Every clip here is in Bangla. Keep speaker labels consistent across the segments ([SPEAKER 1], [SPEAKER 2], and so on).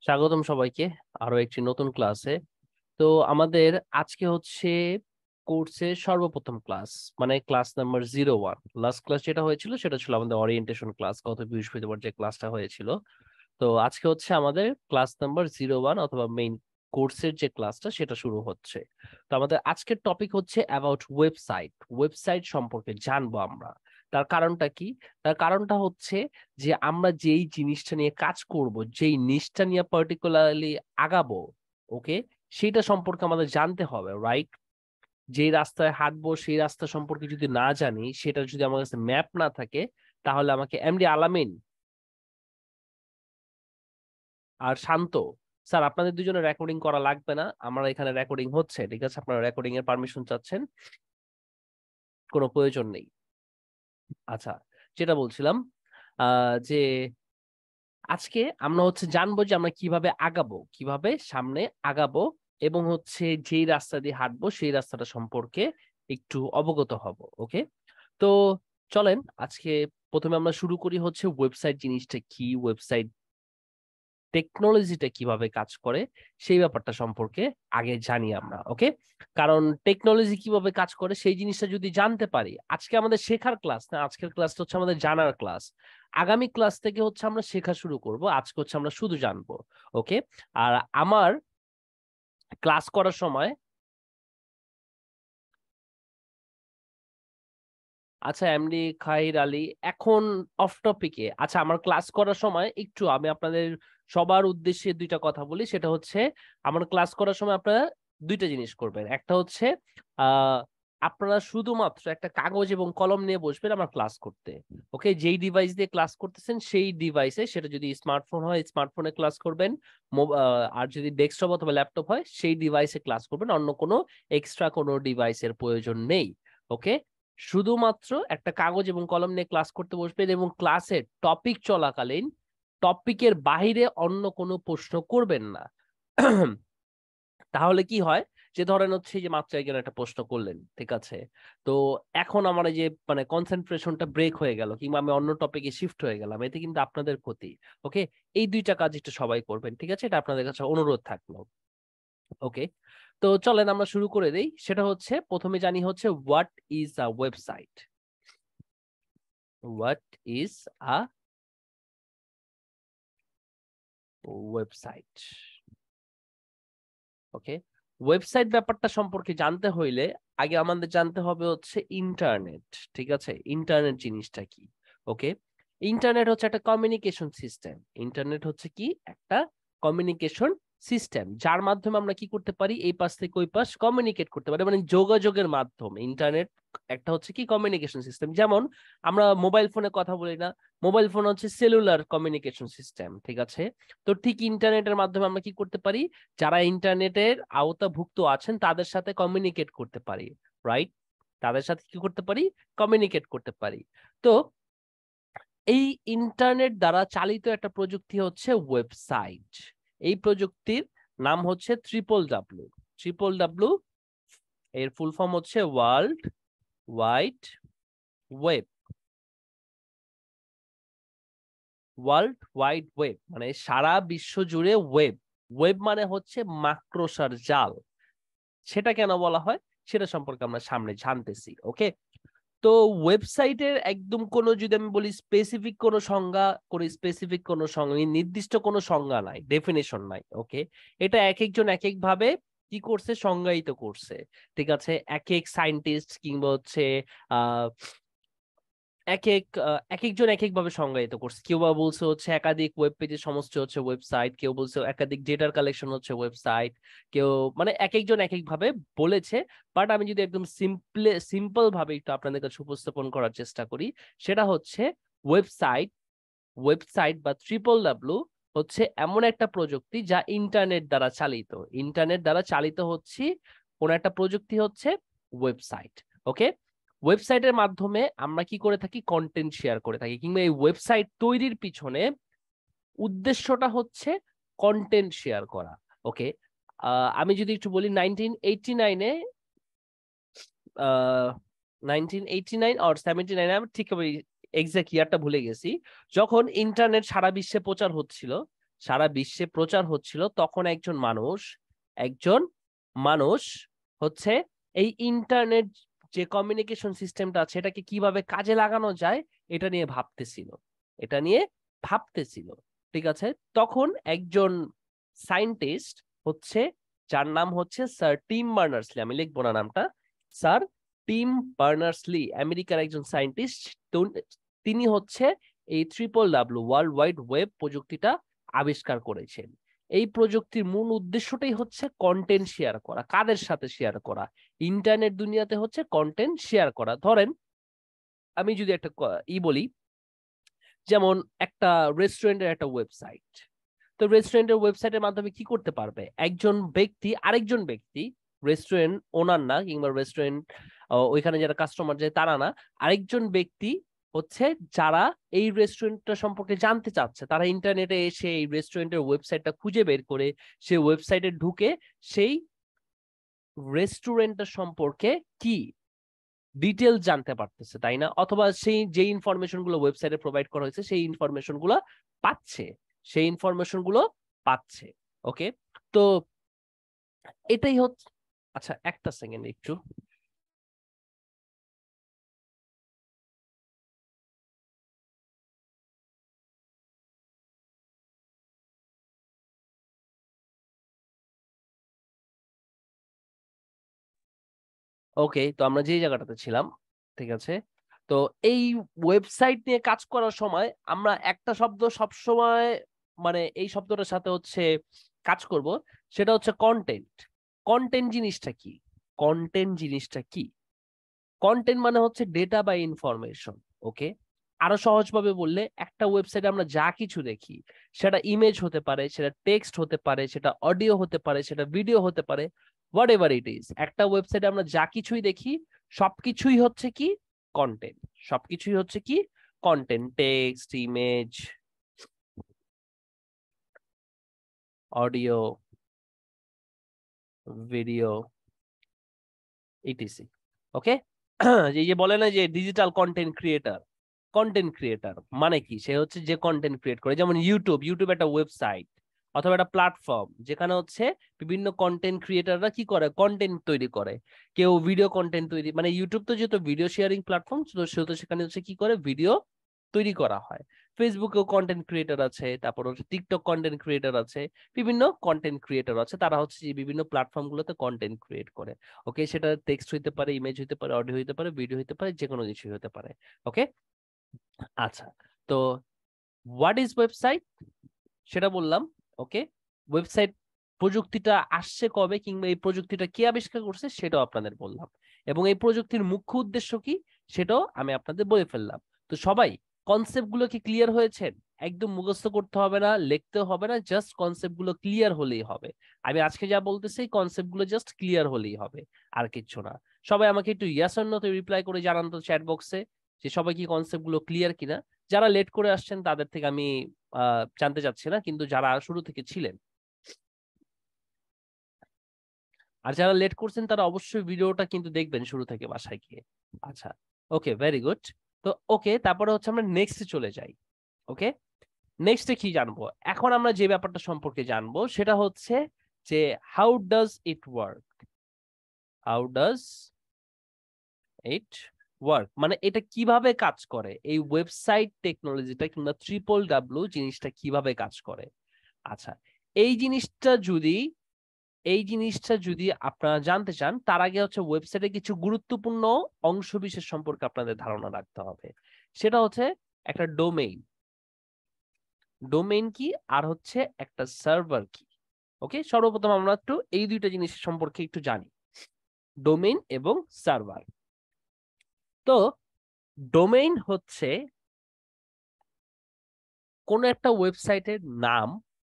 [SPEAKER 1] স্বাগতম সবাইকে আরো একটি নতুন ক্লাসে। তো আমাদের আজকে হচ্ছে কোর্সের সর্বপ্রথম ক্লাস, মানে ক্লাস নাম্বার 01। লাস্ট ক্লাস যেটা হয়েছিল সেটা ছিল আমাদের ওরিয়েন্টেশন ক্লাস, গত বৃহস্পতিবার যে ক্লাসটা হয়েছিল। তো আজকে হচ্ছে আমাদের ক্লাস নাম্বার 01 অথবা মেইন কোর্সের যে ক্লাসটা সেটা শুরু হচ্ছে। তো আমাদের আজকের টপিক হচ্ছে অ্যাবাউট ওয়েবসাইট। ওয়েবসাইট সম্পর্কে জানবো আমরা। তার কারণটা কি? তার কারণটা হচ্ছে যে আমরা যেই জিনিসটা নিয়ে কাজ করব, যেই নিশটা নিয়ে পার্টিকুলারলি আগাবো, ওকে, সেটা সম্পর্কে আমাদের জানতে হবে, রাইট? যেই রাস্তায় হাঁটবো সেই রাস্তা সম্পর্কে যদি না জানি, সেটা যদি আমার কাছে ম্যাপ না থাকে, তাহলে আমাকে এমডি আলামিন আর শান্ত স্যার, আপনাদের দুজনের রেকর্ডিং করা লাগবে না, আমার এখানে রেকর্ডিং হচ্ছে, ঠিক আছে? আপনারা রেকর্ডিং এর পারমিশন চাচ্ছেন, কোনো প্রয়োজন নেই। আচ্ছা, যেটা বলছিলাম, যে আজকে আমরা হচ্ছে জানবো যে আমরা কিভাবে আগাবো, কিভাবে সামনে আগাবো, এবং হচ্ছে যেই রাস্তা দিয়ে হাঁটবো সেই রাস্তাটা সম্পর্কে একটু অবগত হব। ওকে, তো চলেন আজকে প্রথমে আমরা শুরু করি হচ্ছে ওয়েবসাইট জিনিসটা কি, ওয়েবসাইট টেকনোলজিটা কিভাবে কাজ করে সেই ব্যাপারটা সম্পর্কে আগে জানি আমরা। ওকে, কারণ টেকনোলজি কিভাবে কাজ করে সেই জিনিসটা যদি জানতে পারি, আজকে আমাদের শেখার ক্লাস না, আজকের ক্লাসটা হচ্ছে আমাদের জানার ক্লাস। আগামী ক্লাস থেকে হচ্ছে আমরা শেখা শুরু করব, আজকে হচ্ছে আমরা শুধু জানবো। ওকে, আর আমার ক্লাস করার সময়, আচ্ছা এমডি খাহির আলী, এখন অফ টপিকে, আচ্ছা আমার ক্লাস করার সময় একটু আমি আপনাদের সবার উদ্দেশ্যে দুইটা কথা বলি, সেটা হচ্ছে আমার ক্লাস করার সময় আপনারা দুইটা জিনিস করবেন। একটা হচ্ছে আহ আপনারা শুধুমাত্র একটা কাগজ এবং কলম নিয়ে বসবেন আমার ক্লাস করতে। ওকে, যেই ডিভাইস দিয়ে ক্লাস করতেছেন সেই ডিভাইসে, সেটা যদি স্মার্টফোন হয় স্মার্টফোনে ক্লাস করবেন, আর যদি ডেস্কটপ অথবা ল্যাপটপ হয় সেই ডিভাইসে ক্লাস করবেন, অন্য কোনো এক্সট্রা কোনো ডিভাইসের প্রয়োজন নেই। ওকে, শুধুমাত্র একটা কাগজ এবং কলম নিয়ে ক্লাস করতে বসবেন, এবং ক্লাসের টপিক চলাকালীন টপিকের বাহিরে অন্য কোনো প্রশ্ন করবেন না। তাহলে কি হয়, যে ধরেন হচ্ছে যে মাত্র একজন একটা প্রশ্ন করলেন, ঠিক আছে, তো এখন আমার এই যে মানে কনসেন্ট্রেশনটা ব্রেক হয়ে গেল, কিংবা আমি অন্য টপিকে শিফট হয়ে গেলাম, এতে কিন্তু আপনাদের ক্ষতি। ওকে, এই দুইটা কাজ একটু সবাই করবেন, ঠিক আছে? এটা আপনাদের কাছে অনুরোধ থাকলো। ওকে, তো চলেন আমরা শুরু করে দেই। সেটা হচ্ছে প্রথমে জানি হচ্ছে what is a website. What is a website? Okay, website ব্যাপারটা সম্পর্কে জানতে হইলে আগে আমাদের জানতে হবে হচ্ছে ইন্টারনেট। ঠিক আছে, ইন্টারনেট জিনিসটা কি? ওকে, ইন্টারনেট হচ্ছে একটা কমিউনিকেশন সিস্টেম। ইন্টারনেট হচ্ছে কি একটা কমিউনিকেশন সিস্টেম, যার মাধ্যমে আমরা কি করতে পারি, এই পাশ থেকে ওই পাশ কমিউনিকেট করতে পারি, মানে যোগাযোগের মাধ্যম। ইন্টারনেট একটা হচ্ছে কি কমিউনিকেশন সিস্টেম। যেমন আমরা মোবাইল ফোনে কথা বলি না, মোবাইল ফোন হচ্ছে সেলুলার কমিউনিকেশন সিস্টেম, ঠিক আছে? তো ঠিক ইন্টারনেটের মাধ্যমে আমরা কি করতে পারি, যারা ইন্টারনেটের আওতাভুক্ত আছেন তাদের সাথে কমিউনিকেট করতে পারি, রাইট? তাদের সাথে কি করতে পারি, কমিউনিকেট করতে পারি। তো এই ইন্টারনেট দ্বারা চালিত একটা প্রযুক্তি হচ্ছে ওয়েবসাইট। এই প্রযুক্তির নাম হচ্ছে ট্রিপল ডাব্লিউ। ট্রিপল ডাব্লিউ এর ফুল ফর্ম হচ্ছে world wide web. World wide web মানে সারা বিশ্ব জুড়ে ওয়েব। ওয়েব মানে হচ্ছে মাকড়সার জাল। সেটা কেন বলা হয় সেটা সম্পর্কে আমরা সামনে জানতেছি। ওকে, তো ওয়েবসাইটের একদম কোনো, যদি আমি বলি স্পেসিফিক কোনো সংজ্ঞা, কোনো স্পেসিফিক কোনো সংজ্ঞা, নির্দিষ্ট কোনো সংজ্ঞা নাই, ডেফিনেশন নাই। ওকে, এটা এক একজন এক এক ভাবে কি করছে, সংজ্ঞায়িত করছে। ঠিক আছে, এক এক সায়েন্টিস্ট কিংবা হচ্ছে আহ এক একজন এক এক ভাবে সংজ্ঞায়িত করছে। কেউ বা বলছে হচ্ছে একাধিক ওয়েব পেজের সমষ্টি হচ্ছে ওয়েবসাইট, কেউ বলছে একাধিক ডেটার কালেকশন হচ্ছে ওয়েবসাইট, কেউ মানে এক একজন এক এক ভাবে বলেছে। বাট আমি যদি একদম সিম্পল ভাবে একটু আপনাদের কাছে উপস্থাপন করার চেষ্টা করি, সেটা হচ্ছে ওয়েবসাইট। ওয়েবসাইট বা ট্রিপল ডাব্লিউ হচ্ছে এমন একটা প্রযুক্তি যা ইন্টারনেট দ্বারা চালিত। ইন্টারনেট দ্বারা চালিত হচ্ছে কোন একটা প্রযুক্তি হচ্ছে ওয়েবসাইট। ওকে, ওয়েবসাইটের মাধ্যমে আমরা কি করে থাকি, কন্টেন্ট শেয়ার করে থাকি, কিংবা এই ওয়েবসাইট তৈরির পিছনে উদ্দেশ্যটা হচ্ছে কন্টেন্ট শেয়ার করা। ওকে, আমি যদি একটু বলি 1989-এ, 1989 অর 79, আমি ঠিক এক্সাক্ট ইয়ারটা ভুলে গেছি, যখন ইন্টারনেট সারা বিশ্বে প্রচার হচ্ছিল, সারা বিশ্বে প্রচার হচ্ছিল, তখন একজন মানুষ হচ্ছে এই ইন্টারনেট যে কমিউনিকেশন সিস্টেমটা আছে এটাকে কিভাবে কাজে লাগানো যায় এটা নিয়ে ভাবতেছিল। ঠিক আছে, তখন একজন সায়েন্টিস্ট হচ্ছে, যার নাম হচ্ছে স্যার টিম বার্নার্স-লি, আমি লিখবো না নামটা, স্যার টিম বার্নার্স-লি, আমেরিকার একজন সায়েন্টিস্ট। তিনি হচ্ছে এই WWW ওয়ার্ল্ড ওয়াইড ওয়েব প্রযুক্তিটা আবিষ্কার করেছেন। এই প্রযুক্তির মূল উদ্দেশ্যটাই হচ্ছে কন্টেন্ট শেয়ার করা। কাদের সাথে শেয়ার করা? ইন্টারনেট দুনিয়াতে হচ্ছে কন্টেন্ট শেয়ার করা। ধরেন আমি যদি একটা বলি, যেমন একটা রেস্টুরেন্টের একটা ওয়েবসাইট, তো রেস্টুরেন্টের ওয়েবসাইটের মাধ্যমে কি করতে পারবে? একজন ব্যক্তি আরেকজন ব্যক্তি, রেস্টুরেন্ট ওনার না, কিংবা রেস্টুরেন্ট ওইখানে যারা কাস্টমার যায় তারা না, আরেকজন ব্যক্তি হচ্ছে যারা এই রেস্টুরেন্টটা সম্পর্কে জানতে চাচ্ছে, তারা ইন্টারনেটে এসে এই রেস্টুরেন্টের ওয়েবসাইটটা খুঁজে বের করে সেই ওয়েবসাইটে ঢুকে সেই রেস্টুরেন্টটা সম্পর্কে কি ডিটেলস জানতে পারতেছে, তাই না? অথবা সেই যে ইনফরমেশন গুলো ওয়েবসাইটে প্রোভাইড করা হয়েছে সেই ইনফরমেশন গুলো পাচ্ছে। ওকে, তো এটাই হচ্ছে। আচ্ছা, একটা সেকেন্ড একটু। ওকে, তো আমরা যে জায়গাটাতে ছিলাম, ঠিক আছে, তো এই ওয়েবসাইট নিয়ে কাজ করার সময় আমরা একটা শব্দ সব সময়, মানে এই শব্দটার সাথে হচ্ছে কাজ করব, সেটা হচ্ছে কন্টেন্ট। কন্টেন্ট জিনিসটা কি? কন্টেন্ট জিনিসটা কি? কন্টেন্ট মানে হচ্ছে ডেটা বা ইনফরমেশন। ওকে, আরো সহজভাবে বললে, একটা ওয়েবসাইটে আমরা যা কিছু দেখি, সেটা ইমেজ হতে পারে, সেটা টেক্সট হতে পারে, সেটা অডিও হতে পারে, সেটা ভিডিও হতে পারে, হোয়াট এভার ইট ইজ, একটা ওয়েবসাইটে আমরা যা কিছুই দেখি সবকিছুই হচ্ছে কি? কন্টেন্ট। সবকিছুই হচ্ছে কি? Content, text, image, audio, video, ETC. Okay, এই যে বলে না যে ডিজিটাল কন্টেন্ট ক্রিয়েটার মানে কি? সে হচ্ছে যে কন্টেন্ট ক্রিয়েট করে, যেমন ইউটিউব একটা ওয়েবসাইট অথবা একটা প্ল্যাটফর্ম, যেখানে হচ্ছে বিভিন্ন কন্টেন্ট ক্রিয়েটাররা কি করে? কন্টেন্ট তৈরি করে। কেউ ভিডিও কন্টেন্ট তৈরি, মানে ইউটিউব তো যেহেতু ভিডিও শেয়ারিং প্ল্যাটফর্ম, সেহেতু সেখানে হচ্ছে কি করে? ভিডিও তৈরি করা হয়। ফেসবুকেও কন্টেন্ট ক্রিয়েটার আছে, তারপর হচ্ছে টিকটক কন্টেন্ট ক্রিয়েটার আছে, বিভিন্ন কন্টেন্ট ক্রিয়েটার আছে, তারা হচ্ছে যে বিভিন্ন প্ল্যাটফর্ম গুলোতে কন্টেন্ট ক্রিয়েট করে। ওকে, সেটা টেক্সট হইতে পারে, ইমেজ হইতে পারে, অডিও হইতে পারে, ভিডিও হইতে পারে, যে কোনো কিছুই হতে পারে। ওকে, আচ্ছা, তো হোয়াট ইজ ওয়েবসাইট সেটা বললাম। ওকে, ওয়েবসাইট প্রযুক্তিটা আসছে কবে, কিংবা এই প্রযুক্তিটা কে আবিষ্কার করছে সেটাও আপনাদের বললাম, এবং এই প্রযুক্তির মুখ্য উদ্দেশ্য কি সেটাও আমি আপনাদের বলে ফেললাম। তো সবাই কনসেপ্ট গুলো কি ক্লিয়ার হয়েছেন? একদম মুখস্থ করতে হবে না, লিখতে হবে না, জাস্ট কনসেপ্ট গুলো ক্লিয়ার হলেই হবে। আমি আজকে যা বলতেছি কনসেপ্ট গুলো জাস্ট ক্লিয়ার হলেই হবে, আর কিচ্ছু না। সবাই আমাকে একটু ইয়েস অর নো তে রিপ্লাই করে জানান তো চ্যাট বক্সে, যে সবাই কি কনসেপ্ট গুলো ক্লিয়ার কিনা। যারা লেট করে আসছেন তাদের থেকে আমি জানতে চাচ্ছি না, কিন্তু যারা শুরু থেকে ছিলেন আর যারা লেট করছেন তারা অবশ্যই ভিডিওটা কিন্তু দেখবেন শুরু থেকে বাসায় গিয়ে। আচ্ছা, ওকে, ভেরি গুড। তো ওকে, তারপরে হচ্ছে আমরা নেক্সটে চলে যাই। ওকে, নেক্সটে কি জানবো? এখন আমরা যে ব্যাপারটা সম্পর্কে জানবো সেটা হচ্ছে যে how does it work. How does it work মানে এটা কিভাবে কাজ করে, এই ওয়েবসাইট টেকনোলজিটা কিংবা WWW জিনিসটা কিভাবে কাজ করে। আচ্ছা, এই জিনিসটা যদি এই জিনিসটা যদি আপনারা জানতে চান, তার আগে হচ্ছে ওয়েবসাইটে কিছু গুরুত্বপূর্ণ অংশ বিশেষ সম্পর্কে আপনাদের ধারণা রাখতে হবে। সেটা হচ্ছে একটা ডোমেইন, ডোমেইন কি, আর হচ্ছে একটা সার্ভার কি। ওকে, সর্বপ্রথম আমরা একটু এই দুইটা জিনিস সম্পর্কে একটু জানি, ডোমেইন এবং সার্ভার। তো ডোমেইন হচ্ছে কোন একটা ওয়েবসাইটের নাম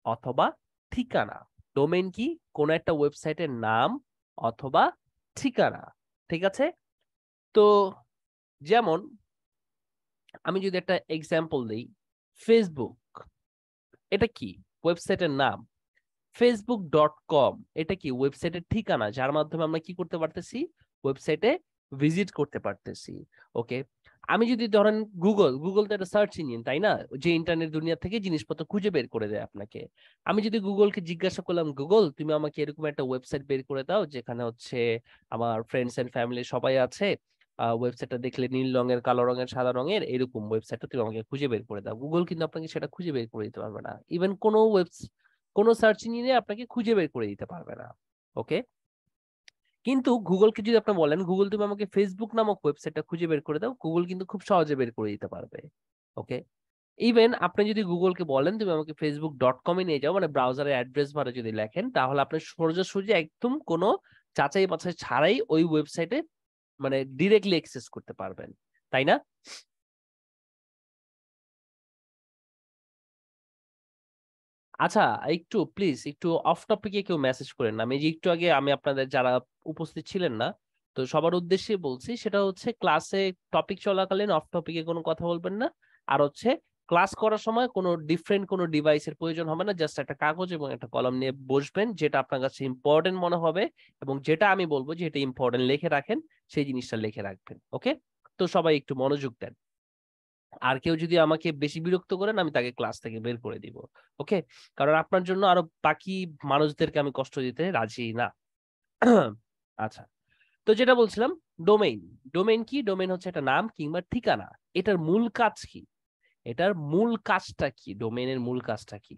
[SPEAKER 1] অথবা ঠিকানা। ডোমেইন কি? কোন একটা ওয়েবসাইটের নাম অথবা ঠিকানা। ঠিক আছে, তো যেমন আমি যদি একটা এক্সাম্পল দিই, ফেসবুক, এটা কি? ওয়েবসাইটের নাম। facebook.com, এটা কি? ওয়েবসাইটের ঠিকানা, যার মাধ্যমে আমরা কি করতে পারতেছি? ওয়েবসাইটে ভিজিট করতে পারতেছি। ওকে, আমি যদি ধরেন গুগল তো একটা সার্চ ইঞ্জিন, তাই না, যে ইন্টারনেট দুনিয়া থেকে জিনিসপত্র খুঁজে বের করে দেয় আপনাকে। আমি যদি গুগলকে জিজ্ঞাসা করলাম, গুগল তুমি আমাকে এরকম একটা ওয়েবসাইট বের করে দাও যেখানে হচ্ছে আমার ফ্রেন্ডস এন্ড ফ্যামিলি সবাই আছে, ওয়েবসাইটটা দেখলে নীল রঙের, কালো রঙের, সাদা রঙের, এরকম ওয়েবসাইটটা তুমি আমাকে খুঁজে বের করে দাও, গুগল কিন্তু আপনাকে সেটা খুঁজে বের করে দিতে পারবে না। ইভেন কোনো সার্চ ইঞ্জিনে আপনাকে খুঁজে বের করে দিতে পারবে না। ওকে, কিন্তু গুগলকে যদি আপনি বলেন, গুগল তুমি আমাকে ফেসবুক নামক ওয়েবসাইটটা খুঁজে বের করে দাও, গুগল কিন্তু খুব সহজে বের করে দিতে পারবে। ওকে, ইভেন আপনি যদি গুগলকে বলেন তুমি আমাকে facebook.com-এ নিয়ে যাও, মানে ব্রাউজারের অ্যাড্রেস বারে যদি লেখেন, তাহলে আপনি সোজাসুজি একদম কোনো যাচাই বাছাই ছাড়াই ওই ওয়েবসাইটে মানে ডিরেক্টলি অ্যাক্সেস করতে পারবেন, তাই না? আচ্ছা, একটু প্লিজ একটু অফ টপিকে কেউ মেসেজ করেন না। আমি যে একটু আগে আমি আপনাদের যারা উপস্থিত ছিলেন না, তো সবার উদ্দেশ্যে বলছি, সেটা হচ্ছে ক্লাসে টপিক চলাকালীন অফ টপিকে কোনো কথা বলবেন না। আর হচ্ছে ক্লাস করার সময় কোনো ডিফারেন্ট কোনো ডিভাইসের প্রয়োজন হবে না, জাস্ট একটা কাগজ এবং একটা কলম নিয়ে বসবেন, যেটা আপনার কাছে ইম্পর্টেন্ট মনে হবে এবং যেটা আমি বলবো যে এটা ইম্পর্টেন্ট লিখে রাখেন, সেই জিনিসটা লিখে রাখবেন। ওকে, তো সবাই একটু মনোযোগ দেন। আর কেউ যদি আমাকে বেশি বিরক্ত করেন, আমি তাকে ক্লাস থেকে বের করে দিব। ওকে, কারণ আপনার জন্য আরো বাকি মানুষদেরকে আমি কষ্ট দিতে রাজি না। আচ্ছা, তো যেটা বলছিলাম, ডোমেইন। ডোমেইন কি? ডোমেইন হচ্ছে একটা নাম কিংবা ঠিকানা। এটার মূল কাজ কি? এটার মূল কাজটা কি? ডোমেইনের মূল কাজটা কি?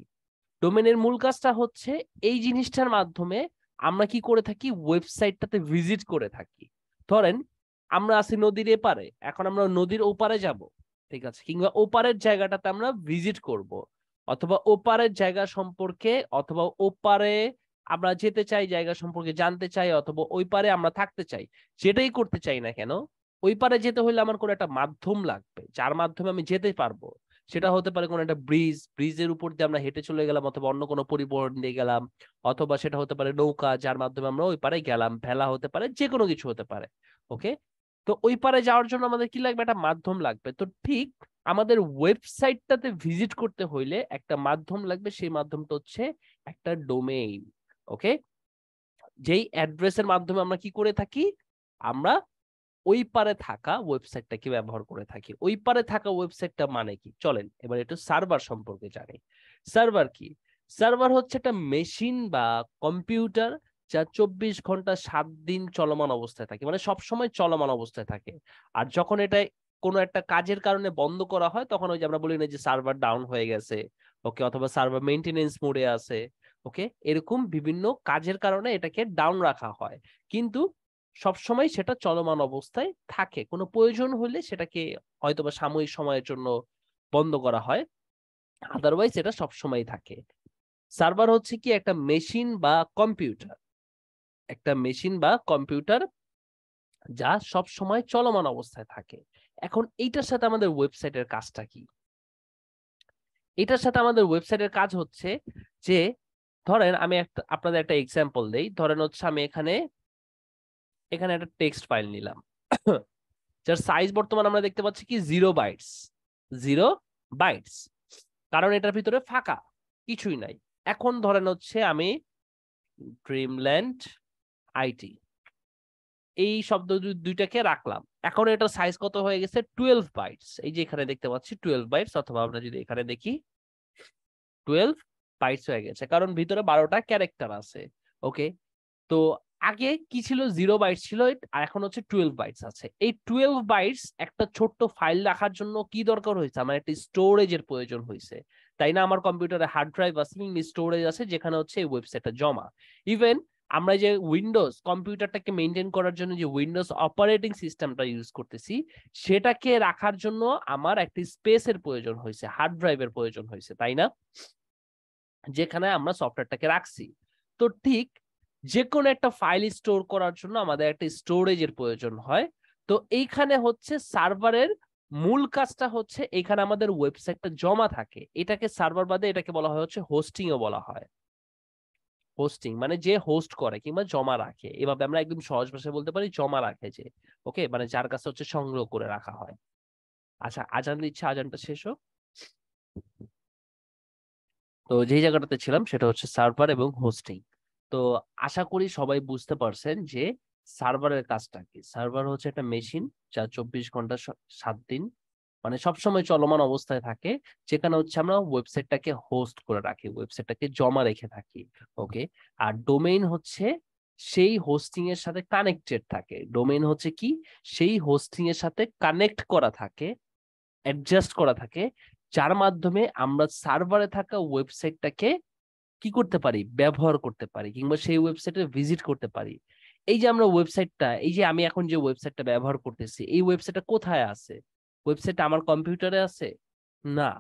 [SPEAKER 1] ডোমেনের মূল কাজটা হচ্ছে এই জিনিসটার মাধ্যমে আমরা কি করে থাকি, ওয়েবসাইটটাতে ভিজিট করে থাকি। ধরেন আমরা আছি নদীর এপারে, এখন আমরা নদীর ওপারে যাব, ঠিক আছে, কিংবা ওপারের জায়গাটাতে আমরা ভিজিট করব, অথবা ওপারের জায়গা সম্পর্কে, অথবা ওপারে আমরা যেতে চাই, জায়গা সম্পর্কে জানতে চাই, অথবা ওই পারে আমরা থাকতে চাই। যেটাই করতে চাই না কেন, ওই পারে যেতে হলে আমার কোনো একটা মাধ্যম লাগবে যার মাধ্যমে আমি যেতে পারবো। সেটা হতে পারে কোনো একটা ব্রিজের উপর দিয়ে আমরা হেঁটে চলে গেলাম, অথবা অন্য কোনো পরিবহন দিয়ে গেলাম, অথবা সেটা হতে পারে নৌকা যার মাধ্যমে আমরা ওই পারে গেলাম, ভেলা হতে পারে, যে কোনো কিছু হতে পারে। ওকে, তো ওই পারে যাওয়ার জন্য আমাদের কি লাগবে? একটা মাধ্যম লাগবে। তো ঠিক আমাদের ওয়েবসাইটটাতে ভিজিট করতে হইলে একটা মাধ্যম লাগবে, সেই মাধ্যমটা হচ্ছে একটা ডোমেইন। ওকে, যেই অ্যাড্রেসের মাধ্যমে আমরা কি করে থাকি, আমরা ওই পারে থাকা ওয়েবসাইটটাকে ব্যবহার করে থাকি। ওই পারে থাকা ওয়েবসাইটটা মানে কি, চলেন এবার একটু সার্ভার সম্পর্কে জানি। সার্ভার কি? সার্ভার হচ্ছে একটা মেশিন বা কম্পিউটার যা 24 ঘন্টা 7 দিন চলমান অবস্থায় থাকে, মানে সবসময় চলমান অবস্থায় থাকে। আর যখন এটা কোনো একটা কাজের কারণে বন্ধ করা হয়, তখন ওই যে আমরা বলি না যে সার্ভার ডাউন হয়ে গেছে, ওকে, অথবা সার্ভার মেইনটেনেন্স মোডে আছে। ওকে, এরকম বিভিন্ন কাজের কারণে এটাকে ডাউন রাখা হয়, কিন্তু সবসময় সেটা চলমান অবস্থায় থাকে। কোনো প্রয়োজন হলে সেটাকে হয়তোবা সাময়িক সময়ের জন্য বন্ধ করা হয়, আদারওয়াইজ এটা সবসময় থাকে। সার্ভার হচ্ছে কি একটা মেশিন বা কম্পিউটার, একটা মেশিন বা কম্পিউটার যা সব সময় চলমান অবস্থায় থাকে। এখন এইটার সাথে আমাদের ওয়েবসাইটের কাজটা কি? এটার সাথে আমাদের ওয়েবসাইটের কাজ হচ্ছে যে, ধরেন আমি একটা আপনাদের একটা এক্সাম্পল দেই। ধরেন হচ্ছে আমি এখানে এখানে একটা টেক্সট ফাইল নিলাম, যার সাইজ বর্তমান আমরা দেখতে পাচ্ছি কি 0 বাইটস। 0 বাইটস, কারণ এটার ভিতরে ফাঁকা, কিছুই নাই। এখন ধরেন হচ্ছে আমি ড্রিমল্যান্ড আইটি এই শব্দ দুইটাকে রাখলাম, এখন এটার সাইজ কত হয়ে গেছে? 12 বাইটস। এই যে এখানে দেখতে পাচ্ছি 12 বাইটস, অথবা আমরা যদি এখানে দেখি 12 বাইটস হয়ে গেছে, কারণ ভিতরে 12টা ক্যারেক্টার আছে। ওকে, তো আগে কি ছিল? 0 বাইটস ছিল, আর এখন হচ্ছে 12 বাইটস আছে। এই 12 বাইটস একটা ছোট্ট ফাইল রাখার জন্য কি দরকার হয়েছে? আমার একটা স্টোরেজের প্রয়োজন হয়েছে, তাই না? আমার কম্পিউটারে হার্ড ড্রাইভ আছে, স্টোরেজ আছে, যেখানে হচ্ছে এই ওয়েবসাইটটা জমা। ইভেন আমরা যে উইন্ডোজ কম্পিউটারটাকে মেনটেন করার জন্য যে উইন্ডোজ অপারেটিং সিস্টেমটা ইউজ করতেছি, সেটাকে রাখার জন্য আমার একটা স্পেসের প্রয়োজন হয়েছে, হার্ড ড্রাইভের প্রয়োজন হয়েছে, তাই না, যেখানে আমরা সফটওয়্যারটাকে রাখছি। তো ঠিক যে কোনো একটা ফাইল স্টোর করার জন্য আমাদের একটা স্টোরেজের প্রয়োজন হয়। তো এইখানে হচ্ছে সার্ভারের মূল কাজটা হচ্ছে, এখানে আমাদের ওয়েবসাইটটা জমা থাকে, এটাকে সার্ভার বাদে এটাকে বলা হয় হচ্ছে হোস্টিং ও বলা হয়। হোস্টিং মানে যে হোস্ট করে কিংবা জমা রাখে, এভাবে আমরা একদম সহজ ভাষায় বলতে পারি জমা রাখে যে। ওকে, মানে যার কাছে হচ্ছে সংগ্রহ করে রাখা হয়। আচ্ছা, আজান দিচ্ছে, আজানটা শেষ হোক। তো যেই জায়গাটাতে ছিলাম সেটা হচ্ছে সার্ভার এবং হোস্টিং। তো আশা করি সবাই বুঝতে পারছেন যে সার্ভারের কাজটা কি? সার্ভার হচ্ছে একটা মেশিন যা 24 ঘন্টা 7 দিন মানে সবসময় চলমান অবস্থায় থাকে, যেখানে হচ্ছে আমরা ওয়েবসাইটটাকে হোস্ট করে রাখি, ওয়েবসাইটটাকে জমা রেখে থাকি। ওকে। আর ডোমেইন হচ্ছে সেই হোস্টিং এর সাথে কানেক্টেড থাকে। ডোমেইন হচ্ছে কি, সেই হোস্টিং এর সাথে কানেক্ট করা থাকে, অ্যাডজাস্ট করা থাকে, যার মাধ্যমে আমরা সার্ভারে থাকা ওয়েবসাইটটাকে কি করতে পারি, ব্যবহার করতে পারি, কিংবা সেই ওয়েবসাইটে ভিজিট করতে পারি। এই যে আমরা ওয়েবসাইটটা, এই যে আমি এখন যে ওয়েবসাইটটা ব্যবহার করতেছি, এই ওয়েবসাইটটা কোথায় আছে? ওয়েবসাইটটা আমার কম্পিউটারে আছে? না,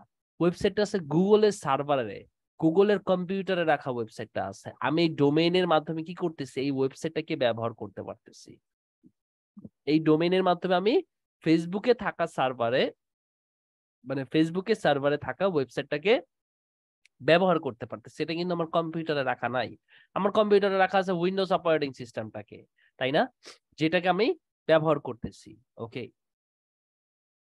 [SPEAKER 1] ওয়েবসাইটটা আছে গুগলের সার্ভারে, গুগলের কম্পিউটারে রাখা ওয়েবসাইটটা আছে। আমি এই ডোমেইনের মাধ্যমে কি করতেছি, এই ওয়েবসাইটটাকে ব্যবহার করতে পারতেছি। এই ডোমেইনের মাধ্যমে আমি ফেসবুকে থাকা সার্ভারে, মানে ফেসবুকের সার্ভারে থাকা ওয়েবসাইটটাকে ব্যবহার করতে পারতেছি। সেটা কিন্তু আমার কম্পিউটারে রাখা নাই। আমার কম্পিউটারে রাখা আছে উইন্ডোজ অপারেটিং সিস্টেমটাকে, তাই না, যেটাকে আমি ব্যবহার করতেছি। ওকে,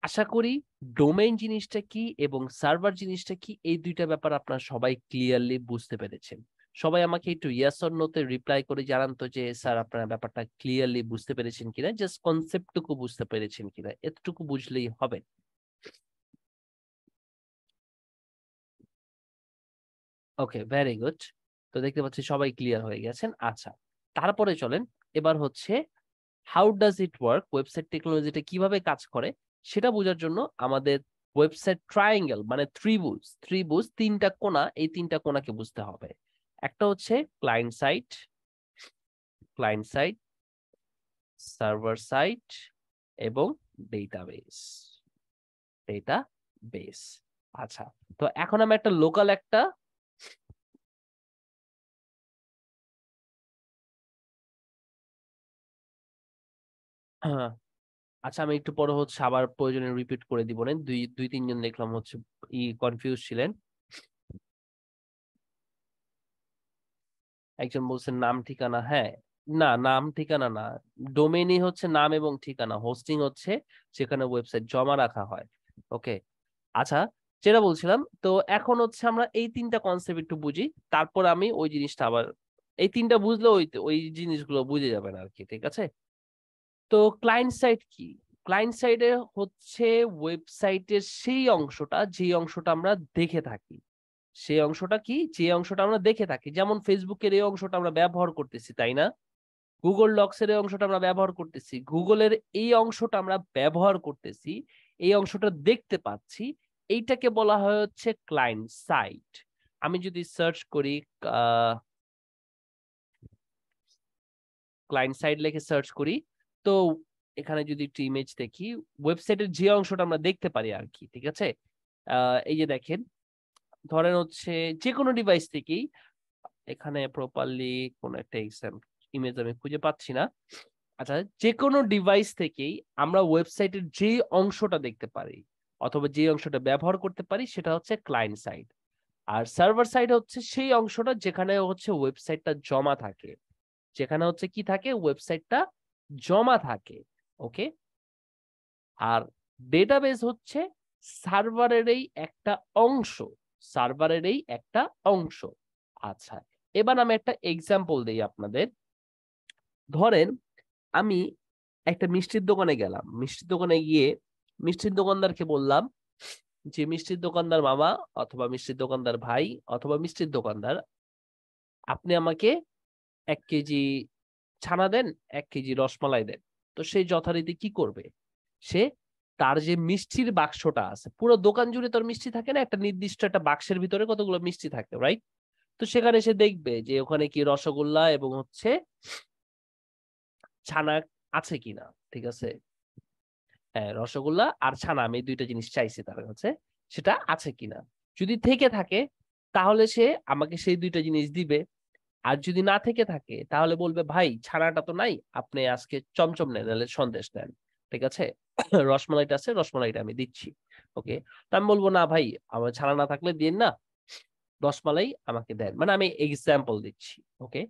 [SPEAKER 1] আশা করি ডোমেইন জিনিসটা কি এবং সার্ভার জিনিসটা কি, এই দুইটা ব্যাপার আপনারা সবাই ক্লিয়ারলি বুঝতে পেরেছেন। সবাই আমাকে একটু ইয়েস অর নোতে রিপ্লাই করে জানান তো যে স্যার আপনারা ব্যাপারটা ক্লিয়ারলি বুঝতে পেরেছেন কিনা, জাস্ট কনসেপ্টটুকু বুঝতে পেরেছেন কিনা, এতটুকু বুঝলেই হবে। ওকে, ভেরি গুড। তো দেখতে পাচ্ছি সবাই ক্লিয়ার হয়ে গেছেন। আচ্ছা, তারপরে চলেন এবার হচ্ছে how does it work, website টেকনোলজিটা কিভাবে কাজ করে সেটা বোঝার জন্য আমাদের ওয়েবসাইট ট্রায়াঙ্গেল মানে ত্রিভুজ, ত্রিভুজ তিনটা কোণা, এই তিনটা কোণাকে বুঝতে হবে। একটা হচ্ছে client side, client side, server side এবং ডেটাবেস, ডেটাবেস। আচ্ছা, তো এখন আমি একটা লোকাল একটা আচ্ছা, আমি একটু পরে হচ্ছে আবার প্রয়োজনে রিপিট করে দিব না, দুই দুই তিনজন দেখলাম হচ্ছে কনফিউজ ছিলেন। একজন বলছেন নাম ঠিকানা, হ্যাঁ, না নাম ঠিকানা না, ডোমেইনই হচ্ছে নাম এবং ঠিকানা, হোস্টিং হচ্ছে যেখানে ওয়েবসাইট জমা রাখা হয়। ওকে। আচ্ছা, যেটা বলছিলাম, তো এখন হচ্ছে আমরা এই তিনটা কনসেপ্ট একটু বুঝি, তারপর আমি ওই জিনিসটা আবার, এই তিনটা বুঝলে ওই ওই জিনিসগুলো বুঝে যাবেন আর কি, ঠিক আছে? তো ক্লায়েন্ট সাইড কি? ক্লায়েন্ট সাইডে হচ্ছে ওয়েবসাইটের সেই অংশটা, যে অংশটা আমরা দেখে থাকি। সেই অংশটা কি, যে অংশটা আমরা দেখে থাকি, যেমন ফেসবুকের এই অংশটা আমরা ব্যবহার করতেছি, তাই না? গুগল ডক্স এর এই অংশটা আমরা ব্যবহার করতেছি, গুগলের এই অংশটা আমরা ব্যবহার করতেছি, এই অংশটা দেখতে পাচ্ছি, এইটাকে বলা হয় হচ্ছে ক্লায়েন্ট সাইট। আমি যদি সার্চ করি ক্লায়েন্ট সাইড লিখে সার্চ করি, তো এখানে যদি একটু ইমেজ দেখি, ওয়েবসাইটের যে অংশটা আমরা দেখতে পারি আর কি, ঠিক আছে? এই যে দেখেন, ধরেন হচ্ছে যে কোনো ডিভাইস থেকেই, এখানে প্রপারলি কোন একটা এক্সাম ইমেজ আমি খুঁজে পাচ্ছি না। আচ্ছা, যে কোনো ডিভাইস থেকেই আমরা ওয়েবসাইটের যে অংশটা দেখতে পারি অথবা যে অংশটা ব্যবহার করতে পারি সেটা হচ্ছে ক্লায়েন্ট সাইড। আর সার্ভার সাইড হচ্ছে সেই অংশটা যেখানে হচ্ছে ওয়েবসাইটটা জমা থাকে, যেখানে হচ্ছে কি থাকে, ওয়েবসাইটটা জমা থাকে। ওকে। আর ডেটাবেস হচ্ছে সার্ভারেরই একটা অংশ, সার্ভারেরই একটা অংশ। আচ্ছা, এবার আমি একটা এক্সাম্পল দেই আপনাদের। ধরেন আমি একটা মিষ্টির দোকানে গেলাম, মিষ্টির দোকানে গিয়ে মিষ্টির দোকানদারকে বললাম যে মিষ্টির দোকানদার মামা অথবা মিষ্টির দোকানদার ভাই অথবা মিষ্টির দোকানদার, আপনি আমাকে 1 কেজি ছানা দেন, 1 কেজি রসমালাই দেন। তো সে যথারীতি কি করবে, সে তার যে মিষ্টির বাক্সটা আছে, পুরো দোকান জুড়ে তোর মিষ্টি থাকে না, একটা নির্দিষ্ট একটা বাক্সের ভিতরে কতগুলো মিষ্টি থাকে, রাইট? তো সেখানে সে দেখবে যে ওখানে কি রসগোল্লা এবং হচ্ছে ছানা আছে কিনা, ঠিক আছে? হ্যাঁ, রসগোল্লা আর ছানা, আমি এই দুইটা জিনিস চাইছি তার কাছে, সেটা আছে কিনা। যদি থেকে থাকে তাহলে সে আমাকে সেই দুইটা জিনিস দিবে। আর যদি না থেকে থাকে তাহলে বলবে ভাই ছানাটা তো নাই, আপনি আজকে চমচম নেন, নাহলে সন্দেশ নেন, ঠিক আছে? রসমালাইটা আছে, রসমালাইটা আমি দিচ্ছি। ওকে। তো আমি বলবো না ভাই, আমার ছানা না থাকলে দিন না, রসমালাই আমাকে দেন, মানে আমি এক্সাম্পল দিচ্ছি। ওকে।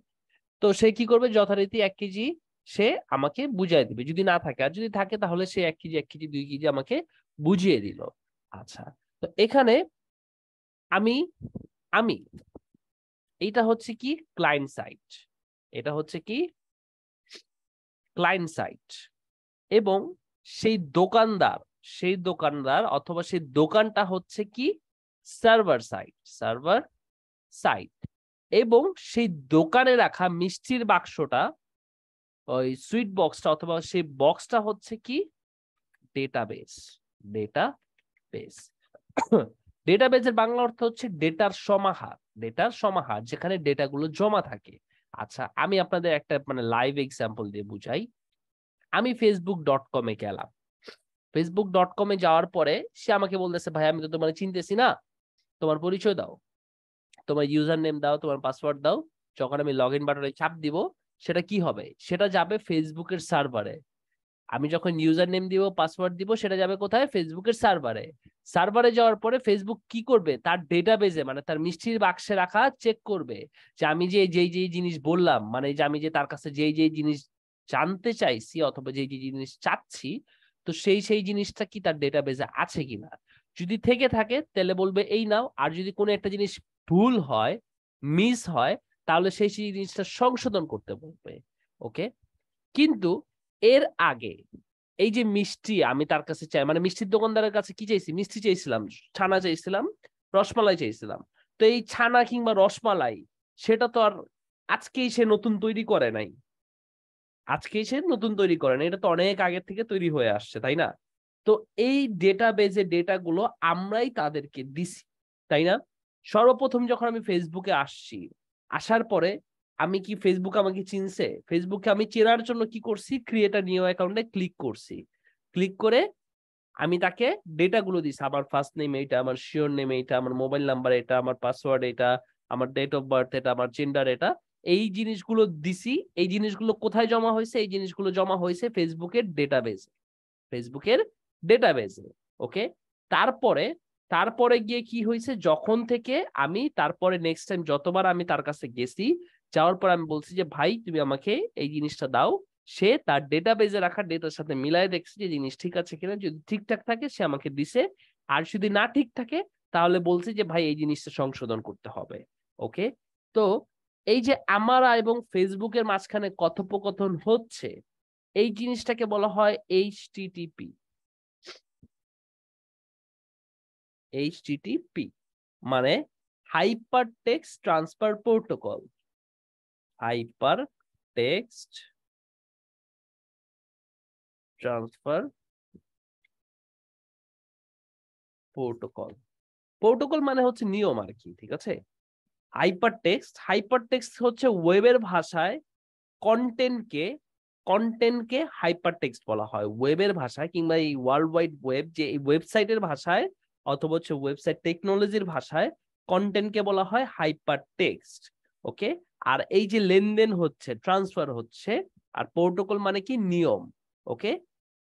[SPEAKER 1] তো সে কি করবে, যথারীতি 1 কেজি সে আমাকে বুঝিয়ে দিবে, যদি না থাকে। আর যদি থাকে তাহলে সে 1 কেজি 1 কেজি 2 কেজি আমাকে বুঝিয়ে দিল। আচ্ছা, তো এখানে আমি আমি এইটা হচ্ছে কি ক্লায়েন্ট সাইট, এটা হচ্ছে কি ক্লায়েন্ট সাইট এবং সেই দোকানদার অথবা সেই দোকানটা হচ্ছে কি সার্ভার সাইট এবং সেই দোকানে রাখা মিষ্টির বাক্সটা ওই সুইট বক্সটা অথবা সেই বক্সটা হচ্ছে কি ডেটাবেস ডেটাবেসের বাংলা অর্থ হচ্ছে ডেটার সমাহার যেখানে ডেটাগুলো জমা থাকে। আচ্ছা আমি আপনাদের একটা মানে লাইভ এক্সাম্পল দিয়ে বুঝাই। আমি facebook.com-এ গেলাম। facebook.com-এ যাওয়ার পরে সে আমাকে বলতেছে ভাই আমি তো তোমার চিনতেছি না, তোমার পরিচয় দাও, তোমার ইউজার নেম দাও, তোমার পাসওয়ার্ড দাও। যখন আমি লগ ইন বাটনে চাপ দিব সেটা কি হবে, সেটা যাবে ফেসবুকের সার্ভারে। আমি যখন ইউজার নেম দিব পাসওয়ার্ড দিব সেটা যাবে কোথায়, ফেসবুকের সার্ভারে যাওয়ার পরে ফেসবুক কি করবে, তার ডেটাবেজে মানে তার মিষ্টির বাক্সে রাখা চেক করবে যে আমি যে যেই জিনিস বললাম, মানে যে আমি যে তার কাছে যেই জিনিস জানতে চাইছি অথবা যেই জিনিস চাচ্ছি, তো সেই জিনিসটা কি তার ডেটাবেজে আছে কিনা। যদি থেকে থাকে তাহলে বলবে এই নাও, আর যদি কোনো একটা জিনিস ভুল হয়, মিস হয়, তাহলে সেই জিনিসটা সংশোধন করতে বলবে। ওকে, কিন্তু এর আগে এই যে মিষ্টি আমি তার কাছে চাই, মানে মিষ্টির দোকানদারের কাছে কি চাইছি, মিষ্টি চাইছিলাম, ছানা চাইছিলাম, রসমালাই চাইছিলাম। তো এই ছানা কিংবা রসমালাই সেটা তো আর আজকেই সে নতুন তৈরি করে নাই, এটা তো অনেক আগের থেকে তৈরি হয়ে আসছে, তাই না? তো এই ডেটাবেজে ডেটাগুলো আমরাই তাদেরকে দিছি, তাই না? সর্বপ্রথম যখন আমি ফেসবুকে আসার পরে আমি কি ফেসবুক আমাকে চিনছে? ফেসবুকে আমি চেনার জন্য কি করছি, ক্রিয়েট আ নিউ অ্যাকাউন্টে ক্লিক করে আমি তাকে ডেটাগুলো দিছি, আমার ফার্স্ট নেম এইটা, আমার শিওর নেম এইটা, আমার মোবাইল নাম্বার এটা, আমার পাসওয়ার্ড এটা, আমার ডেট অফ বার্থ এটা, আমার জেন্ডার এটা, এই জিনিসগুলো দিছি। এই জিনিসগুলো কোথায় জমা হয়েছে? এই জিনিসগুলো জমা হয়েছে ফেসবুকের ডেটাবেজে। ওকে, তারপরে তারপরে গিয়ে কি হয়েছে, যখন থেকে আমি তারপরে নেক্সট টাইম যতবার আমি তার কাছে গেছি, যাওয়ার পর আমি বলছি যে ভাই তুমি আমাকে এই জিনিসটা দাও, সে তার ডেটাবেজে রাখা ডেটার সাথে মিলায় দেখছে যে জিনিস ঠিক আছে কিনা, যদি ঠিকঠাক থাকে সে আমাকে দিছে, আর যদি না ঠিক থাকে তাহলে বলছে যে ভাই এই জিনিসটা সংশোধন করতে হবে। ওকে, তো এই যে আমার এবং ফেসবুকের মাঝখানে কথোপকথন হচ্ছে, এই জিনিসটাকে বলা হয় এইচটিটিপি, মানে hyper text transfer protocol. Hyper text transfer protocol মানে হচ্ছে নিয়ম আর কি, ঠিক আছে? হাইপার টেক্সট হচ্ছে ওয়েবের ভাষায় কন্টেন্টকে হাইপার টেক্সট বলা হয়। ওয়েবের ভাষায় কিংবা এই ওয়ার্ল্ড ওয়াইড ওয়েব, যে এই ওয়েবসাইটের ভাষায় অথবা হচ্ছে ওয়েবসাইট টেকনোলজির ভাষায় কন্টেন্টকে বলা হয় হাইপার টেক্সট। ওকে, আর এই যে লেনদেন হচ্ছে, ট্রান্সফার হচ্ছে, আর প্রোটোকল মানে কি নিয়ম। ওকে,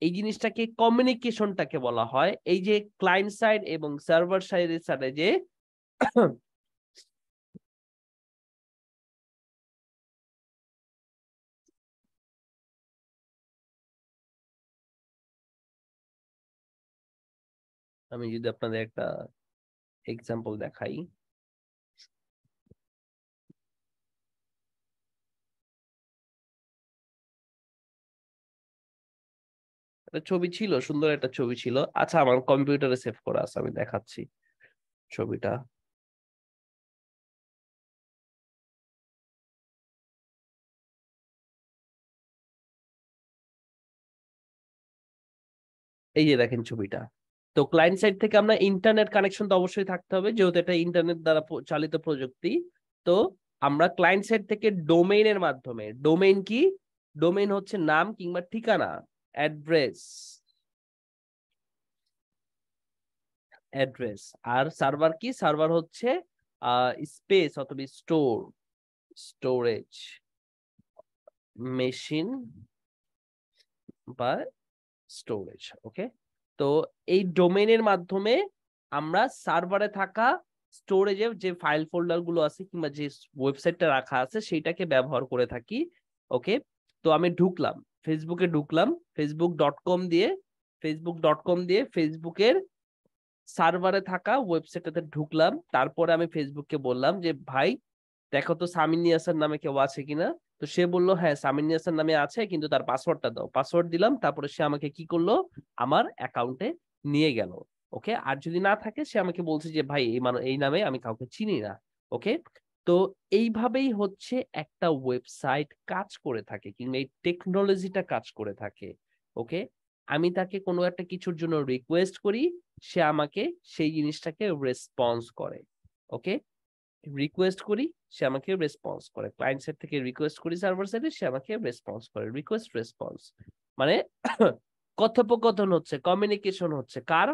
[SPEAKER 1] এই জিনিসটাকে কমিউনিকেশনটাকে বলা হয় এই যে ক্লায়েন্ট সাইড এবং সার্ভার সাইডের সাথে যে আমি যদি আপনাদের একটা এক্সাম্পল দেখাই, একটা ছবি ছিল, সুন্দর একটা ছবি ছিল। আচ্ছা আমার কম্পিউটারে সেভ করা আছে, আমি দেখাচ্ছি ছবিটা। এই যে দেখেন ছবিটা। তো ক্লায়েন্ট সাইড থেকে আমরা ইন্টারনেট কানেকশন তো অবশ্যই থাকতে হবে, যেহেতু এটা ইন্টারনেট দ্বারা চালিত প্রযুক্তি। তো আমরা ক্লায়েন্ট সাইড থেকে ডোমেইনের মাধ্যমে, ডোমেইন কি, ডোমেইন হচ্ছে নাম কিংবা ঠিকানা, অ্যাড্রেস অ্যাড্রেস আর সার্ভার কি, সার্ভার হচ্ছে স্পেস অথবা স্টোরেজ মেশিন বা স্টোরেজ। ওকে, তো এই ডোমেইনের মাধ্যমে আমরা সার্ভারে থাকা স্টোরেজে যে ফাইল ফোল্ডার গুলো আছে কিংবা যে ওয়েবসাইটটা রাখা আছে সেইটাকে ব্যবহার করে থাকি। ওকে, তো আমি ঢুকলাম ফেসবুকের ফেসবুকের সার্ভারে থাকা ওয়েবসাইটটাতে ঢুকলাম। তারপরে আমি ফেসবুককে বললাম যে ভাই দেখো তো সামিন নিয়াসার নামে কেউ আছে কিনা। তো সে বলল হ্যাঁ সামিন ইয়াসের নামে আছে, কিন্তু তার পাসওয়ার্ডটা দাও। পাসওয়ার্ড দিলাম, তারপরে সে আমাকে কি করলো, আমার অ্যাকাউন্টে নিয়ে গেল। ওকে, আর যদি না থাকে সে আমাকে বলছে যে ভাই এই নামে আমি কাউকে চিনি না। ওকে, তো এইভাবেই হচ্ছে একটা ওয়েবসাইট কাজ করে থাকে, কিংবা এই টেকনোলজিটা কাজ করে থাকে। ওকে, আমি তাকে কোনো একটা কিছুর জন্য রিকোয়েস্ট করি, সে আমাকে সেই জিনিসটাকে রেসপন্স করে। ওকে, রিকোয়েস্ট করি, সে আমাকে রেসপন্স করে। ক্লায়েন্ট সাইড থেকে রিকোয়েস্ট করি সার্ভার সাইডে, সে আমাকে রেসপন্স করে। রিকোয়েস্ট রেসপন্স মানে কথোপকথন হচ্ছে, কমিউনিকেশন হচ্ছে কার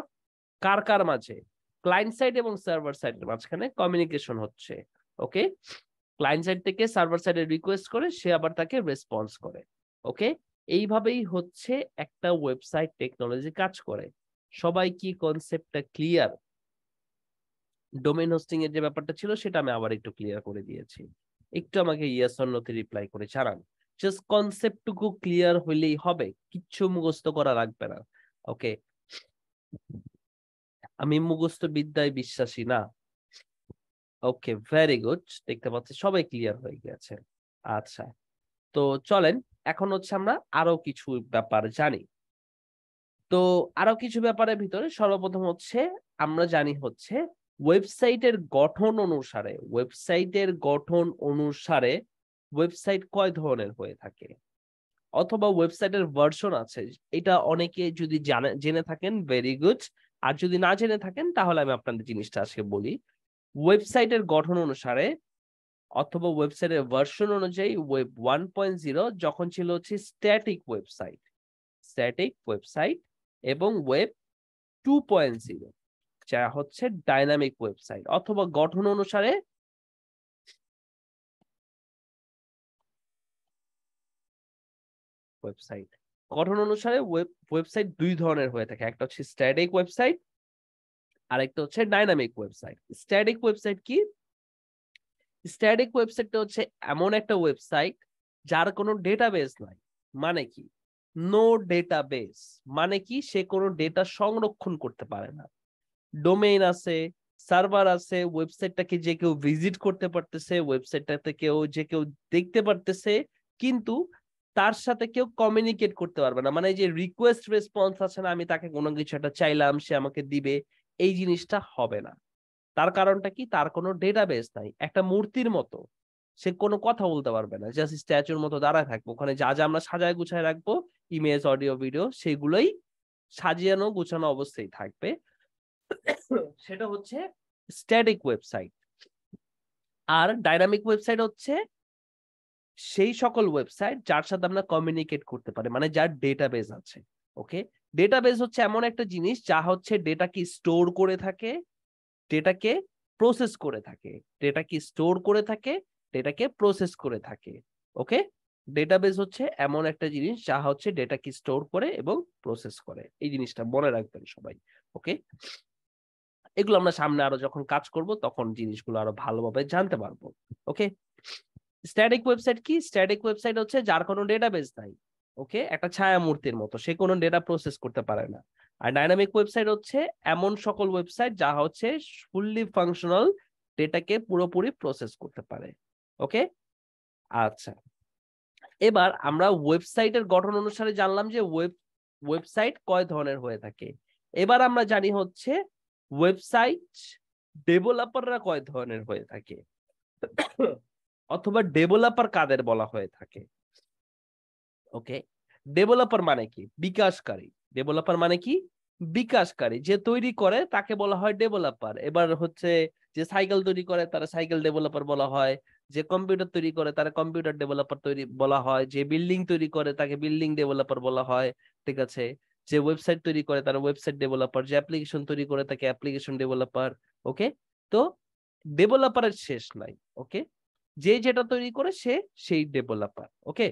[SPEAKER 1] কার কার মাঝে, ক্লায়েন্ট সাইড এবং সার্ভার সাইডের মাঝখানে কমিউনিকেশন হচ্ছে। ওকে, ক্লায়েন্ট সাইড থেকে সার্ভার সাইডে রিকোয়েস্ট করে, সে আবার তাকে রেসপন্স করে। ওকে, এইভাবেই হচ্ছে একটা ওয়েবসাইট টেকনোলজি কাজ করে। সবাই কি কনসেপ্টটা ক্লিয়ার? ডোমেইন হোস্টিং এর যে ব্যাপারটা ছিল সেটা আমি আবার একটু ক্লিয়ার করে দিয়েছি। একটু আমাকে ইয়েস অর নোতে রিপ্লাই করে জানান। জাস্ট কনসেপ্টটুকু ক্লিয়ার হইলেই হবে, কিচ্ছু মুখস্থ করা লাগবে না। ওকে, আমি মুখস্থ বিদ্যায় বিশ্বাসী না। ওকে, ভেরি গুড, দেখতে পাচ্ছি সবাই ক্লিয়ার হয়ে গেছে। আচ্ছা, তো চলেন এখন হচ্ছে আমরা আরো কিছু ব্যাপার জানি। তো আরো কিছু ব্যাপারের ভিতরে সর্বপ্রথম হচ্ছে আমরা জানি হচ্ছে ওয়েবসাইটের গঠন অনুসারে ওয়েবসাইট কয় ধরনের হয়ে থাকে, অথবা ওয়েবসাইটের ভার্সন আছে। এটা অনেকে যদি জেনে থাকেন ভেরি গুড, আর যদি না জেনে থাকেন তাহলে আমি আপনাদের জিনিসটা আজকে বলি। ওয়েবসাইটের গঠন অনুসারে অথবা ওয়েবসাইটের ভার্সন অনুযায়ী ওয়েব 1.0 যখন ছিল হচ্ছে স্ট্যাটিক ওয়েবসাইট এবং ওয়েব 2.0 যা হচ্ছে ডাইনামিক ওয়েবসাইট। অথবা গঠন অনুসারে ওয়েবসাইট গঠন অনুসারে ওয়েবসাইট দুই ধরনের হয়ে থাকে, একটা হচ্ছে স্ট্যাটিক ওয়েবসাইট আর একটা হচ্ছে ডাইনামিক ওয়েবসাইট। স্ট্যাটিক ওয়েবসাইট কি? স্ট্যাটিক ওয়েবসাইটটা হচ্ছে এমন একটা ওয়েবসাইট যার কোনো ডেটাবেস নাই। মানে কি? নো ডেটাবেস মানে কি? সে কোনো ডেটা সংরক্ষণ করতে পারে না। ডোমেইন আছে, সার্ভার আছে, ওয়েবসাইটটাকে যে কেউ ভিজিট করতে পারতেছে, ওয়েবসাইটটাতে যে কেউ দেখতে পারতেছে, কিন্তু তার সাথে কেউ কমিউনিকেট করতে পারবে না। মানে যে রিকোয়েস্ট রেসপন্স আছে না, আমি তাকে কোনো কিছু একটা চাইলাম সে আমাকে দিবে, এই জিনিসটা হবে না। তার কারণটা কি? তার কোনো ডেটাবেস নাই। একটা মূর্তির মতো, সে কোনো কথা বলতে পারবে না, জাস্ট স্ট্যাচুর মতো দাঁড়ায় থাকবো। ওখানে যা যা আমরা সাজায় গুছায় রাখবো, ইমেজ, অডিও, ভিডিও, সেগুলোই সাজিয়ানো গুছানো অবস্থায় থাকবে। সেটা হচ্ছে স্ট্যাটিক ওয়েবসাইট। আর ডাইনামিক ওয়েবসাইট হচ্ছে সেই সকল ওয়েবসাইট যার সাথে আমরা কমিউনিকেট করতে পারি, মানে যার ডেটাবেস আছে। ওকে, ডেটাবেস হচ্ছে এমন একটা জিনিস যা হচ্ছে ডেটাকে স্টোর করে থাকে, ডেটাকে প্রসেস করে থাকে, ডেটাকে স্টোর করে থাকে, ডেটাকে প্রসেস করে থাকে। ওকে, ডেটাবেস হচ্ছে এমন একটা জিনিস যা হচ্ছে ডেটাকে স্টোর করে এবং প্রসেস করে। এই জিনিসটা মনে রাখবেন সবাই। ওকে, এগুলো আমরা সামনে আরো যখন কাজ করব তখন জিনিসগুলো আরো ভালোভাবে জানতে পারবো। ওকে, স্ট্যাটিক ওয়েবসাইট কি? স্ট্যাটিক ওয়েবসাইট হচ্ছে যার কোনো ডেটাবেস নাই। ওকে, একটা ছায়া মূর্তির মতো, সে কোনো ডেটা প্রসেস করতে পারে না। আর ডাইনামিক ওয়েবসাইট হচ্ছে এমন সকল ওয়েবসাইট যা হচ্ছে ফুললি ফাংশনাল, ডেটাকে পুরোপুরি প্রসেস করতে পারে। ওকে, আচ্ছা, এবার আমরা ওয়েবসাইটের গঠন অনুসারে জানলাম যে ওয়েবসাইট কয় ধরনের হয়ে থাকে। এবার আমরা জানি হচ্ছে ওয়েবসাইট ডেভেলপাররা কয় ধরনের হয়ে থাকে, অথবা ডেভেলপার কাদের বলা হয়ে থাকে। ওকে, ডেভেলপার মানে কি? বিকাশকারী। ডেভেলপার মানে কি? বিকাশকারী। যে তৈরি করে তাকে বলা হয় ডেভেলপার। এবার হচ্ছে যে সাইকেল তৈরি করে তারা সাইকেল ডেভেলপার বলা হয়, যে কম্পিউটার তৈরি করে তারা কম্পিউটার ডেভেলপার বলা হয়, যে বিল্ডিং তৈরি করে তাকে বিল্ডিং ডেভেলপার বলা হয়। ঠিক আছে, যে ওয়েবসাইট তৈরি করে তারা ওয়েবসাইট ডেভেলপার, যে অ্যাপ্লিকেশন তৈরি করে তাকে অ্যাপ্লিকেশন ডেভেলপার। ওকে, তো ডেভেলপারের শেষ নাই। ওকে, যে যেটা তৈরি করে সে সেই ডেভেলপার। ওকে,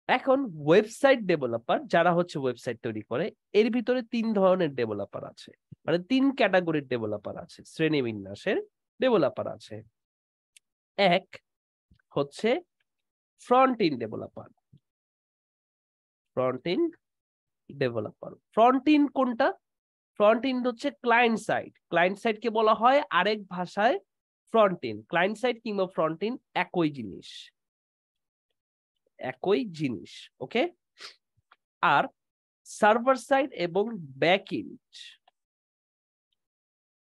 [SPEAKER 1] এখন ওয়েবসাইট ডেভেলপার যারা হচ্ছে ওয়েবসাইট তৈরি করে, এর ভিতরে তিন ধরনের ডেভেলপার আছে, মানে তিন ক্যাটাগরির ডেভেলপার আছে, শ্রেণীবিন্যাসের ডেভেলপার আছে। এক হচ্ছে front in developer. Front in developer, front in কোনটা? ফ্রন্ট ইন হচ্ছে ক্লায়েন্ট সাইড। ক্লায়েন্ট সাইড কে বলা হয় আরেক ভাষায় ফ্রন্ট ইন। ক্লায়েন্ট সাইড কিংবা ফ্রন্ট ইন একই জিনিস। একই জিনিস, ওকে। আর সার্ভার সাইড এবং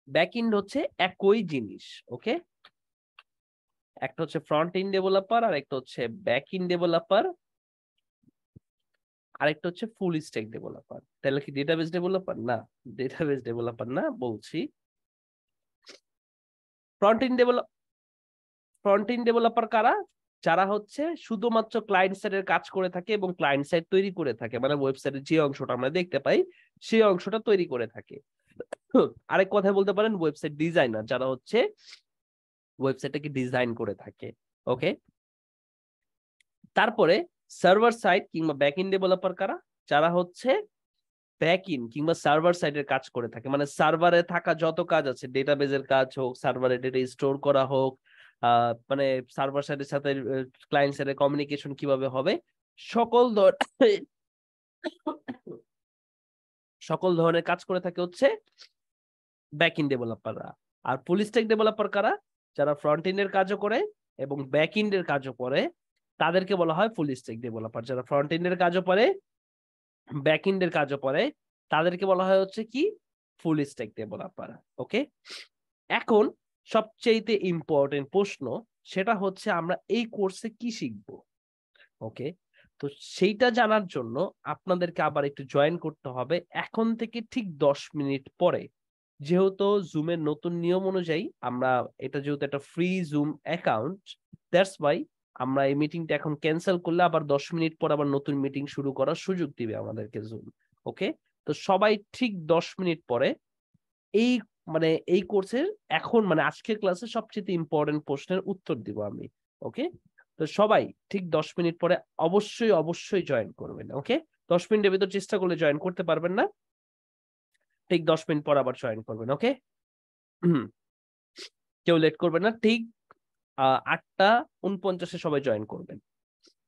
[SPEAKER 1] ব্যাকএন্ড হচ্ছে একই জিনিস, ওকে। একটা হচ্ছে ফ্রন্ট এন্ড ডেভেলপার আর একটা হচ্ছে ব্যাক এন্ড ডেভেলপার, আরেকটা হচ্ছে ফুল স্ট্যাক ডেভেলপার। তাহলে কি ডেটাবেস ডেভেলপার? না, ডেটাবেস ডেভেলপার না, বলছি ফ্রন্ট এন্ড ডেভেলপার কারা? যারা হচ্ছে শুধুমাত্র ক্লায়েন্ট সাইডের কাজ করে থাকে এবং ক্লায়েন্ট সাইড তৈরি করে থাকে, মানে ওয়েবসাইটের যে অংশটা আমরা দেখতে পাই সেই অংশটা তৈরি করে থাকে। আরেক কথায় বলতে পারেন ওয়েবসাইট ডিজাইনার, যারা হচ্ছে ওয়েবসাইটটাকে ডিজাইন করে থাকে, ওকে। তারপরে সার্ভার সাইড কিংবা ব্যাকএন্ড ডেভেলপার কারা? যারা হচ্ছে ব্যাকএন্ড কিংবা সার্ভার সাইডের কাজ করে থাকে, মানে সার্ভারে থাকা যত কাজ আছে, ডেটাবেজের কাজ হোক, সার্ভারে ডেটা স্টোর করা হোক, মানে সার্ভার সাইডের সাথে ক্লায়েন্ট সাইডের কমিউনিকেশন কিভাবে হবে, সকল সকল ধরনের কাজ করে থাকে হচ্ছে ব্যাকএন্ড ডেভেলপাররা। আর ফুল স্ট্যাক ডেভেলপার কারা? যারা ফ্রন্ট এন্ডের কাজও করে এবং ব্যাক এন্ডের কাজও করে, তাদেরকে বলা হয় ফুল স্ট্যাক ডেভেলপার। যারা ফ্রন্ট এন্ডের কাজও করে, ব্যাক এন্ডের কাজও করে, তাদেরকে বলা হয় হচ্ছে কি? ফুল স্ট্যাক ডেভেলপার, ওকে। এখন সবচেয়ে ইম্পর্টেন্ট প্রশ্ন, সেটা হচ্ছে আমরা এই কোর্সে কি শিখব, ওকে। তো সেইটা জানার জন্য আপনাদেরকে আবার একটু জয়েন করতে হবে এখন থেকে ঠিক 10 মিনিট পরে। যেহেতু জুমের নতুন নিয়ম অনুযায়ী আমরা, এটা যেহেতু একটা free zoom account, that's why আমরা এই মিটিংটা এখন ক্যান্সেল করলে আবার 10 মিনিট পর আবার নতুন মিটিং শুরু করার সুযোগ দিবে আমাদেরকে জুম, ওকে। তো সবাই ঠিক 10 মিনিট পরে এই, মানে এই কোর্সের এখন মানে আজকের ক্লাসে সবচেয়ে ইম্পর্টেন্ট প্রশ্নের উত্তর দিব আমি, ওকে। তো সবাই ঠিক 10 মিনিট পরে অবশ্যই অবশ্যই জয়েন করবেন, ওকে। 10 মিনিটের ভিতর চেষ্টা করলে জয়েন করতে পারবেন না, ঠিক 10 মিনিট পর আবার জয়েন করবেন, ওকে। কেউ লেট করবেন না, ঠিক 8:49 সবাই জয়েন করবেন।